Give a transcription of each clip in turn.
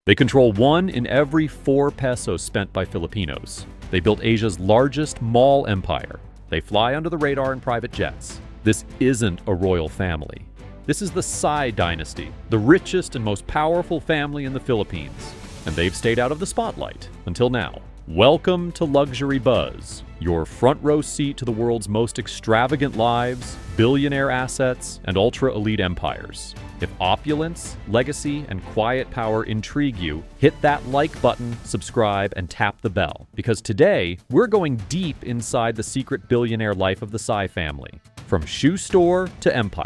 They control 1 in every 4 pesos spent by Filipinos. They built Asia's largest mall empire. They fly under the radar in private jets. This isn't a royal family. This is the Sy Dynasty, the richest and most powerful family in the Philippines. And they've stayed out of the spotlight until now. Welcome to Luxury Buzz, your front row seat to the world's most extravagant lives, billionaire assets, and ultra-elite empires. If opulence, legacy, and quiet power intrigue you, hit that like button, subscribe, and tap the bell. Because today, we're going deep inside the secret billionaire life of the Sy family, from shoe store to empire.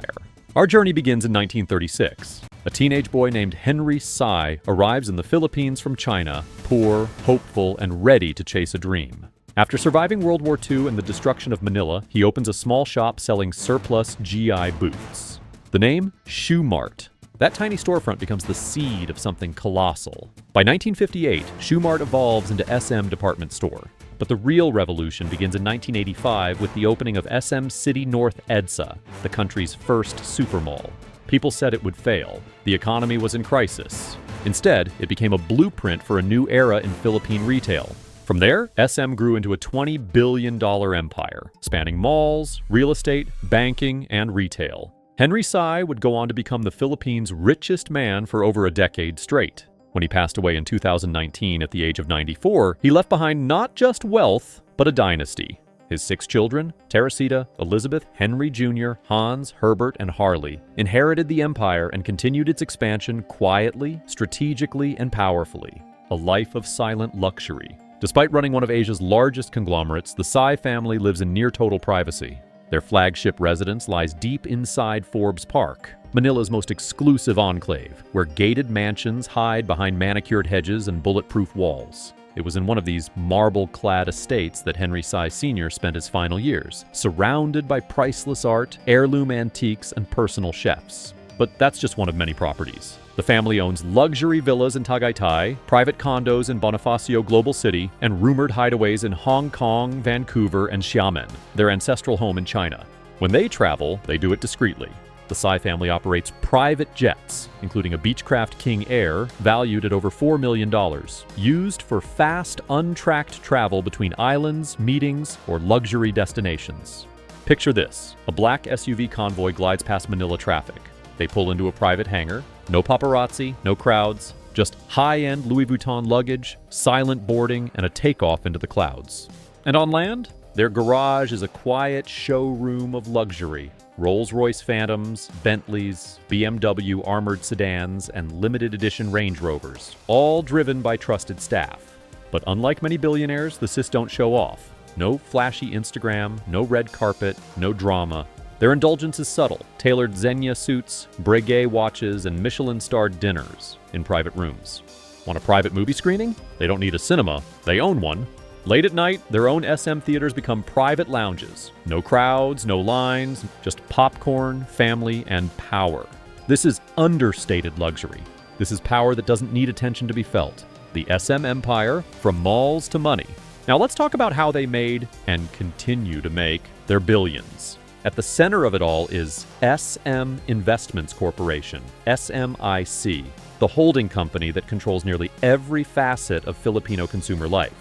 Our journey begins in 1936. A teenage boy named Henry Sy arrives in the Philippines from China, poor, hopeful, and ready to chase a dream. After surviving World War II and the destruction of Manila, he opens a small shop selling surplus GI boots. The name? Shoe Mart. That tiny storefront becomes the seed of something colossal. By 1958, Shoe Mart evolves into SM Department Store. But the real revolution begins in 1985 with the opening of SM City North EDSA, the country's first supermall. People said it would fail. The economy was in crisis. Instead, it became a blueprint for a new era in Philippine retail. From there, SM grew into a $20 billion empire, spanning malls, real estate, banking, and retail. Henry Sy would go on to become the Philippines' richest man for over a decade straight. When he passed away in 2019 at the age of 94, he left behind not just wealth, but a dynasty. His 6 children, Teresita, Elizabeth, Henry Jr., Hans, Herbert, and Harley, inherited the empire and continued its expansion quietly, strategically, and powerfully. A life of silent luxury. Despite running one of Asia's largest conglomerates, the Sy family lives in near-total privacy. Their flagship residence lies deep inside Forbes Park, Manila's most exclusive enclave, where gated mansions hide behind manicured hedges and bulletproof walls. It was in one of these marble-clad estates that Henry Sy Sr. spent his final years, surrounded by priceless art, heirloom antiques, and personal chefs. But that's just one of many properties. The family owns luxury villas in Tagaytay, private condos in Bonifacio Global City, and rumored hideaways in Hong Kong, Vancouver, and Xiamen, their ancestral home in China. When they travel, they do it discreetly. The Sy family operates private jets, including a Beechcraft King Air, valued at over $4 million, used for fast, untracked travel between islands, meetings, or luxury destinations. Picture this: a black SUV convoy glides past Manila traffic. They pull into a private hangar. No paparazzi, no crowds, just high-end Louis Vuitton luggage, silent boarding, and a takeoff into the clouds. And on land, their garage is a quiet showroom of luxury. Rolls-Royce Phantoms, Bentleys, BMW armored sedans, and limited edition Range Rovers, all driven by trusted staff. But unlike many billionaires, the Sys don't show off. No flashy Instagram, no red carpet, no drama. Their indulgence is subtle: tailored Xenia suits, Breguet watches, and Michelin-starred dinners in private rooms. Want a private movie screening? They don't need a cinema, they own one. Late at night, their own SM theaters become private lounges. No crowds, no lines, just popcorn, family, and power. This is understated luxury. This is power that doesn't need attention to be felt. The SM empire, from malls to money. Now let's talk about how they made, and continue to make, their billions. At the center of it all is SM Investments Corporation, SMIC, the holding company that controls nearly every facet of Filipino consumer life.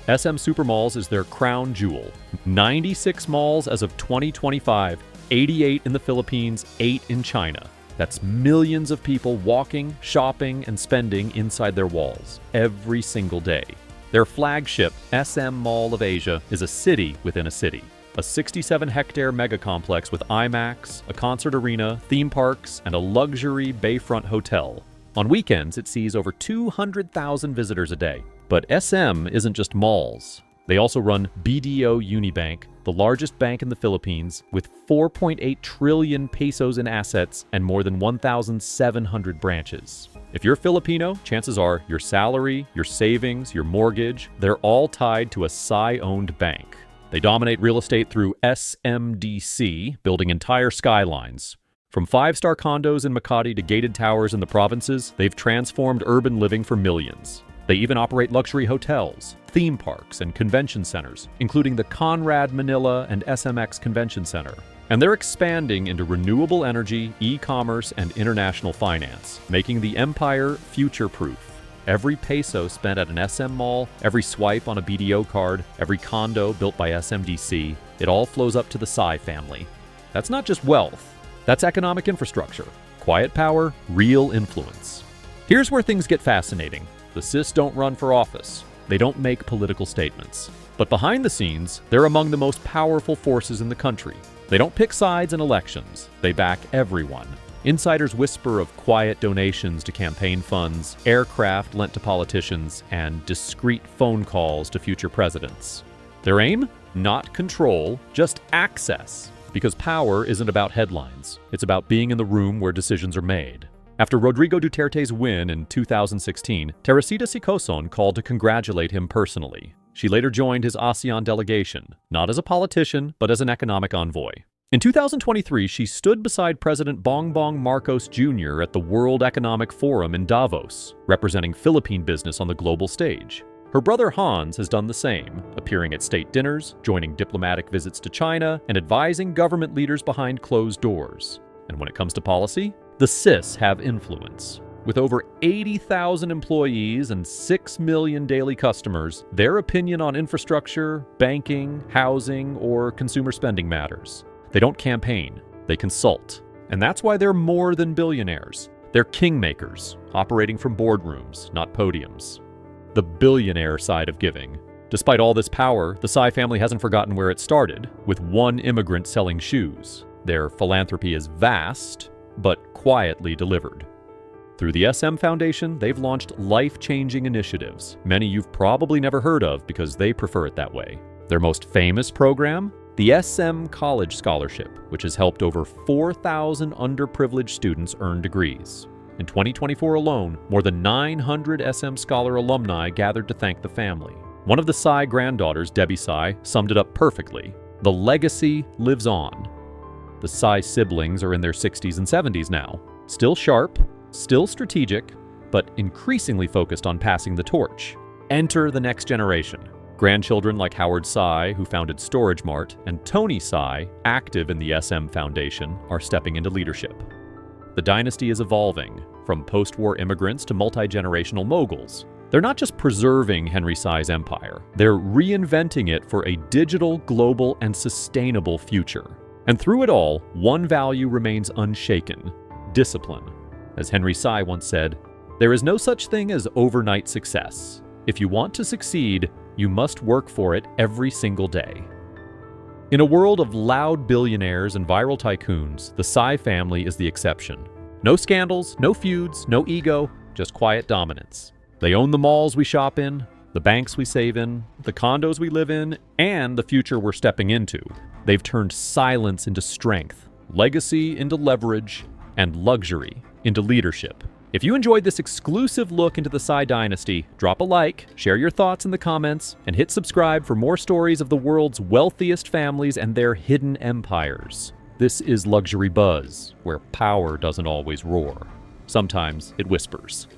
SM Supermalls is their crown jewel. 96 malls as of 2025, 88 in the Philippines, 8 in China. That's millions of people walking, shopping, and spending inside their walls every single day. Their flagship, SM Mall of Asia, is a city within a city. A 67-hectare mega-complex with IMAX, a concert arena, theme parks, and a luxury bayfront hotel. On weekends, it sees over 200,000 visitors a day. But SM isn't just malls. They also run BDO Unibank, the largest bank in the Philippines, with 4.8 trillion pesos in assets and more than 1,700 branches. If you're Filipino, chances are your salary, your savings, your mortgage, they're all tied to a Sy-owned bank. They dominate real estate through SMDC, building entire skylines. From 5-star condos in Makati to gated towers in the provinces, they've transformed urban living for millions. They even operate luxury hotels, theme parks, and convention centers, including the Conrad Manila and SMX Convention Center. And they're expanding into renewable energy, e-commerce, and international finance, making the empire future-proof. Every peso spent at an SM mall, every swipe on a BDO card, every condo built by SMDC, it all flows up to the Sy family. That's not just wealth, that's economic infrastructure. Quiet power, real influence. Here's where things get fascinating. The Sys don't run for office. They don't make political statements. But behind the scenes, they're among the most powerful forces in the country. They don't pick sides in elections. They back everyone. Insiders whisper of quiet donations to campaign funds, aircraft lent to politicians, and discreet phone calls to future presidents. Their aim? Not control, just access. Because power isn't about headlines. It's about being in the room where decisions are made. After Rodrigo Duterte's win in 2016, Teresita Sicoson called to congratulate him personally. She later joined his ASEAN delegation, not as a politician, but as an economic envoy. In 2023, she stood beside President Bongbong Marcos Jr. at the World Economic Forum in Davos, representing Philippine business on the global stage. Her brother Hans has done the same, appearing at state dinners, joining diplomatic visits to China, and advising government leaders behind closed doors. And when it comes to policy, the Sys have influence. With over 80,000 employees and 6 million daily customers, their opinion on infrastructure, banking, housing, or consumer spending matters. They don't campaign, they consult. And that's why they're more than billionaires. They're kingmakers, operating from boardrooms, not podiums. The billionaire side of giving. Despite all this power, the Sy family hasn't forgotten where it started, with one immigrant selling shoes. Their philanthropy is vast, but quietly delivered. Through the SM Foundation, they've launched life-changing initiatives, many you've probably never heard of because they prefer it that way. Their most famous program? The SM College Scholarship, which has helped over 4,000 underprivileged students earn degrees. In 2024 alone, more than 900 SM Scholar alumni gathered to thank the family. One of the Sy granddaughters, Debbie Sy, summed it up perfectly. The legacy lives on. The Sy siblings are in their 60s and 70s now. Still sharp, still strategic, but increasingly focused on passing the torch. Enter the next generation. Grandchildren like Howard Sy, who founded Storage Mart, and Tony Sy, active in the SM Foundation, are stepping into leadership. The dynasty is evolving, from post-war immigrants to multi-generational moguls. They're not just preserving Henry Sy's empire, they're reinventing it for a digital, global, and sustainable future. And through it all, one value remains unshaken: discipline. As Henry Sy once said, "There is no such thing as overnight success. If you want to succeed, you must work for it every single day." In a world of loud billionaires and viral tycoons, the Sy family is the exception. No scandals, no feuds, no ego, just quiet dominance. They own the malls we shop in, the banks we save in, the condos we live in, and the future we're stepping into. They've turned silence into strength, legacy into leverage, and luxury into leadership. If you enjoyed this exclusive look into the Sy Dynasty, drop a like, share your thoughts in the comments, and hit subscribe for more stories of the world's wealthiest families and their hidden empires. This is Luxury Buzz, where power doesn't always roar. Sometimes it whispers.